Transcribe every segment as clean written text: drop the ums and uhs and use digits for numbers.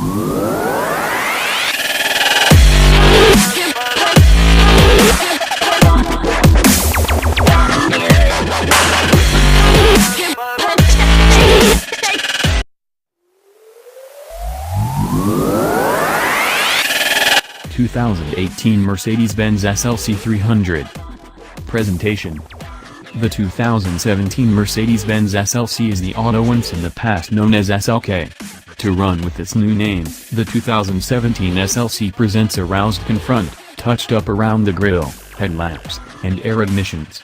(2018) Mercedes-Benz SLC 300. Presentation. The 2017 Mercedes-Benz SLC is the auto once in the past known as SLK. To run with its new name, the 2017 SLC presents a roused front, touched up around the grille, headlamps, and air admissions.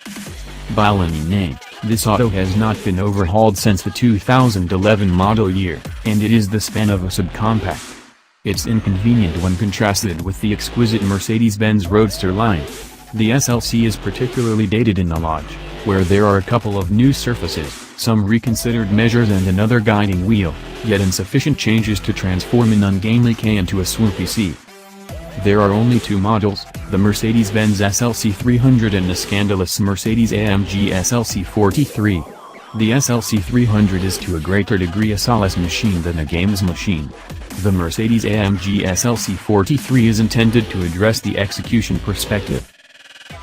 By any name, this auto has not been overhauled since the 2011 model year, and it is the span of a subcompact. It's inconvenient when contrasted with the exquisite Mercedes-Benz Roadster line. The SLC is particularly dated in the lodge, where there are a couple of new surfaces, some reconsidered measures and another guiding wheel, yet insufficient changes to transform an ungainly K into a swoopy C. There are only two models, the Mercedes-Benz SLC 300 and the scandalous Mercedes-AMG SLC 43. The SLC 300 is to a greater degree a solace machine than a games machine. The Mercedes-AMG SLC 43 is intended to address the execution perspective.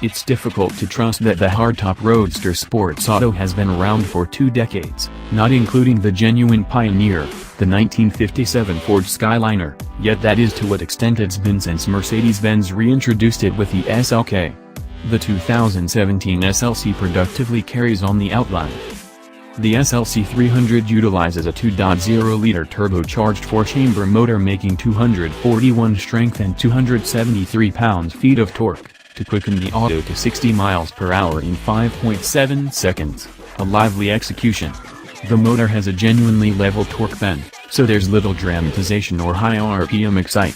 It's difficult to trust that the hardtop roadster sports auto has been around for 2 decades, not including the genuine pioneer, the 1957 Ford Skyliner, yet that is to what extent it's been since Mercedes-Benz reintroduced it with the SLK. The 2017 SLC productively carries on the outline. The SLC 300 utilizes a 2.0-liter turbocharged 4-chamber motor making 241 strength and 273 pound-feet of torque, to quicken the auto to 60 miles per hour in 5.7 seconds, a lively execution. The motor has a genuinely level torque bend, so there's little dramatization or high RPM excite.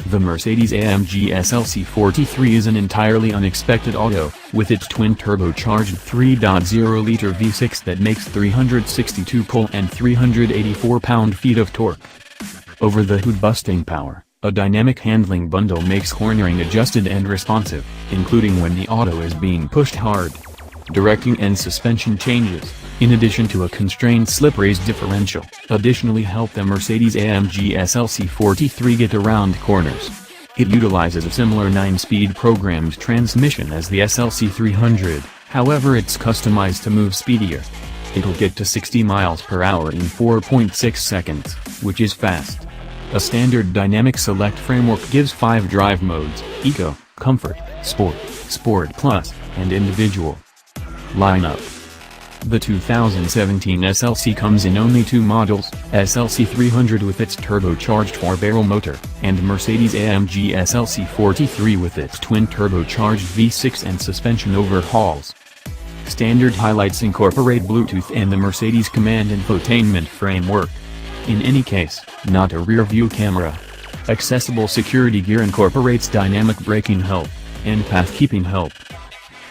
The Mercedes-AMG SLC 43 is an entirely unexpected auto, with its twin-turbocharged 3.0-liter V6 that makes 362 pull and 384 pound-feet of torque. Over-the-hood busting power, a dynamic handling bundle makes cornering adjusted and responsive, including when the auto is being pushed hard. Directing and suspension changes, in addition to a constrained slip-raise differential, additionally help the Mercedes-AMG SLC 43 get around corners. It utilizes a similar 9-speed programmed transmission as the SLC 300, however it's customized to move speedier. It'll get to 60 miles per hour in 4.6 seconds, which is fast. A standard dynamic select framework gives 5 drive modes: Eco, Comfort, Sport, Sport Plus, and Individual. Lineup. The 2017 SLC comes in only 2 models, SLC 300 with its turbocharged 4-barrel motor, and Mercedes-AMG SLC 43 with its twin-turbocharged V6 and suspension overhauls. Standard highlights incorporate Bluetooth and the Mercedes Command infotainment framework. In any case, not a rear-view camera. Accessible security gear incorporates dynamic braking help, and path-keeping help.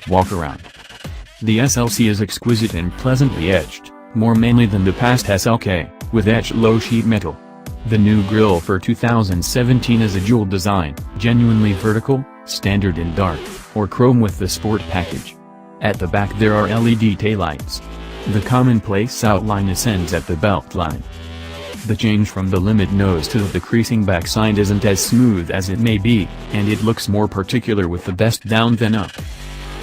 Walk around. The SLC is exquisite and pleasantly edged, more manly than the past SLK, with etched low-sheet metal. The new grille for 2017 is a dual design, genuinely vertical, standard in dark, or chrome with the sport package. At the back there are LED taillights. The commonplace outline ascends at the belt line. The change from the limit nose to the decreasing backside isn't as smooth as it may be, and it looks more particular with the best down than up.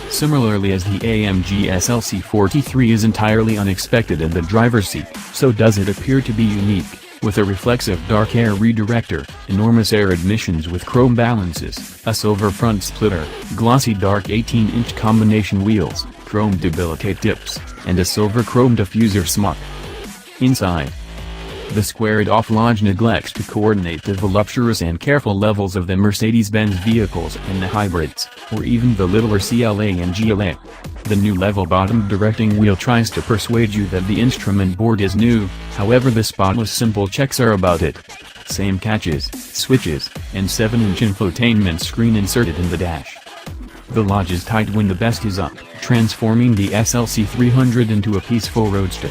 Similarly, as the AMG SLC 43 is entirely unexpected in the driver's seat, so does it appear to be unique, with a reflexive dark air redirector, enormous air admissions with chrome balances, a silver front splitter, glossy dark 18-inch combination wheels, chrome debilitate tips, and a silver chrome diffuser smock. Inside, the squared-off lodge neglects to coordinate the voluptuous and careful levels of the Mercedes-Benz vehicles and the hybrids, or even the littler CLA and GLA. The new level-bottomed directing wheel tries to persuade you that the instrument board is new, however the spotless simple checks are about it. Same catches, switches, and 7-inch infotainment screen inserted in the dash. The lodge is tight when the best is up, transforming the SLC 300 into a peaceful roadster.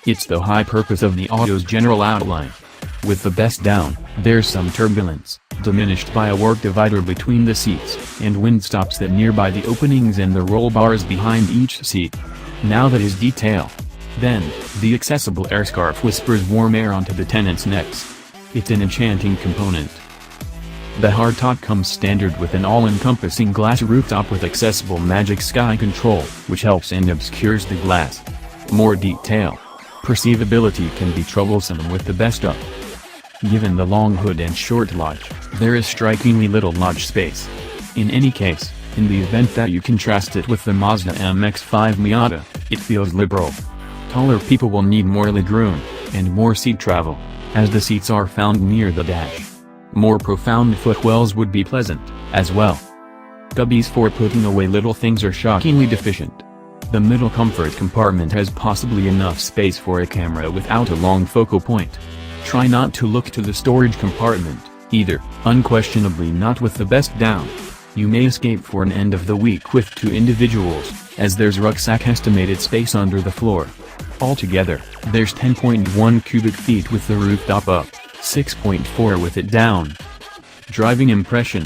It's the high purpose of the auto's general outline. With the best down, there's some turbulence, diminished by a work divider between the seats, and wind stops that nearby the openings and the roll bars behind each seat. Now that is detail. Then, the accessible air scarf whispers warm air onto the tenants' necks. It's an enchanting component. The hardtop comes standard with an all-encompassing glass rooftop with accessible Magic Sky control, which helps and obscures the glass. More detail. Perceivability can be troublesome with the best up. Given the long hood and short lodge, there is strikingly little lodge space. In any case, in the event that you contrast it with the Mazda MX-5 Miata, it feels liberal. Taller people will need more legroom, and more seat travel, as the seats are found near the dash. More profound footwells would be pleasant, as well. Cubbies for putting away little things are shockingly deficient. The middle comfort compartment has possibly enough space for a camera without a long focal point. Try not to look to the storage compartment, either, unquestionably not with the best down. You may escape for an end of the week with 2 individuals, as there's rucksack estimated space under the floor. Altogether, there's 10.1 cubic feet with the rooftop up, 6.4 with it down. Driving impression.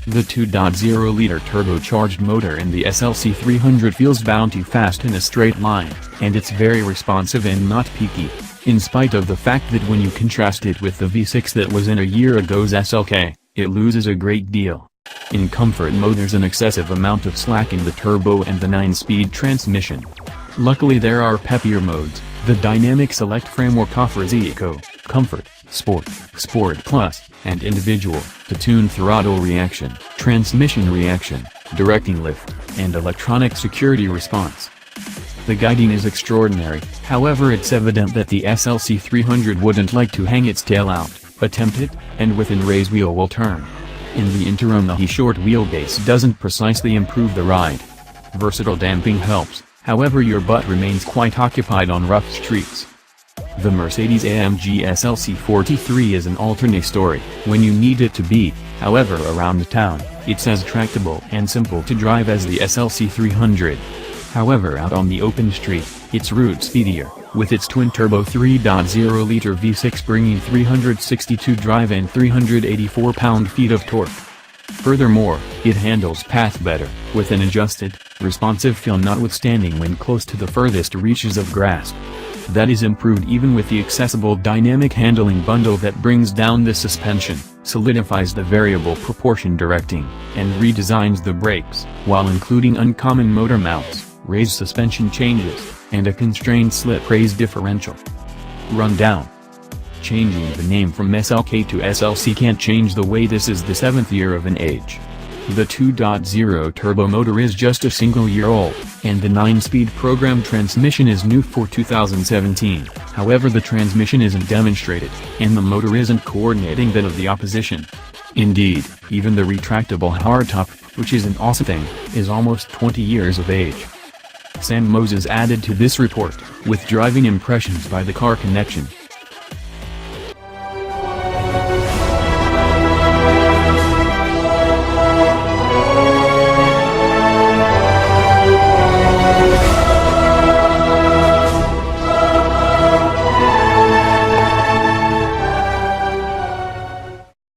The 2.0-liter turbocharged motor in the SLC 300 feels bounty fast in a straight line, and it's very responsive and not peaky, in spite of the fact that when you contrast it with the V6 that was in a year ago's SLK, it loses a great deal. In comfort mode there's an excessive amount of slack in the turbo and the 9-speed transmission. Luckily there are peppier modes. The dynamic select framework offers Eco, Comfort, Sport, Sport Plus, and Individual, to tune throttle reaction, transmission reaction, directing lift, and electronic security response. The guiding is extraordinary, however it's evident that the SLC 300 wouldn't like to hang its tail out, attempt it, and within raise wheel will turn. In the interim the short wheelbase doesn't precisely improve the ride. Versatile damping helps, however your butt remains quite occupied on rough streets. The Mercedes-AMG SLC 43 is an alternate story, when you need it to be, however around town, it's as tractable and simple to drive as the SLC 300. However out on the open street, it's route speedier, with its twin-turbo 3.0-liter V6 bringing 362 drive and 384 pound-feet of torque. Furthermore, it handles path better, with an adjusted, responsive feel notwithstanding when close to the furthest reaches of grasp. That is improved even with the accessible dynamic handling bundle that brings down the suspension, solidifies the variable proportion directing, and redesigns the brakes, while including uncommon motor mounts, raised suspension changes, and a constrained slip raise differential. Rundown. Changing the name from SLK to SLC can't change the way this is the 7th year of an age. The 2.0 turbo motor is just a single year old, and the 9-speed program transmission is new for 2017, however the transmission isn't demonstrated, and the motor isn't coordinating that of the opposition. Indeed, even the retractable hardtop, which is an awesome thing, is almost 20 years of age. Sam Moses added to this report, with driving impressions by the Car Connection.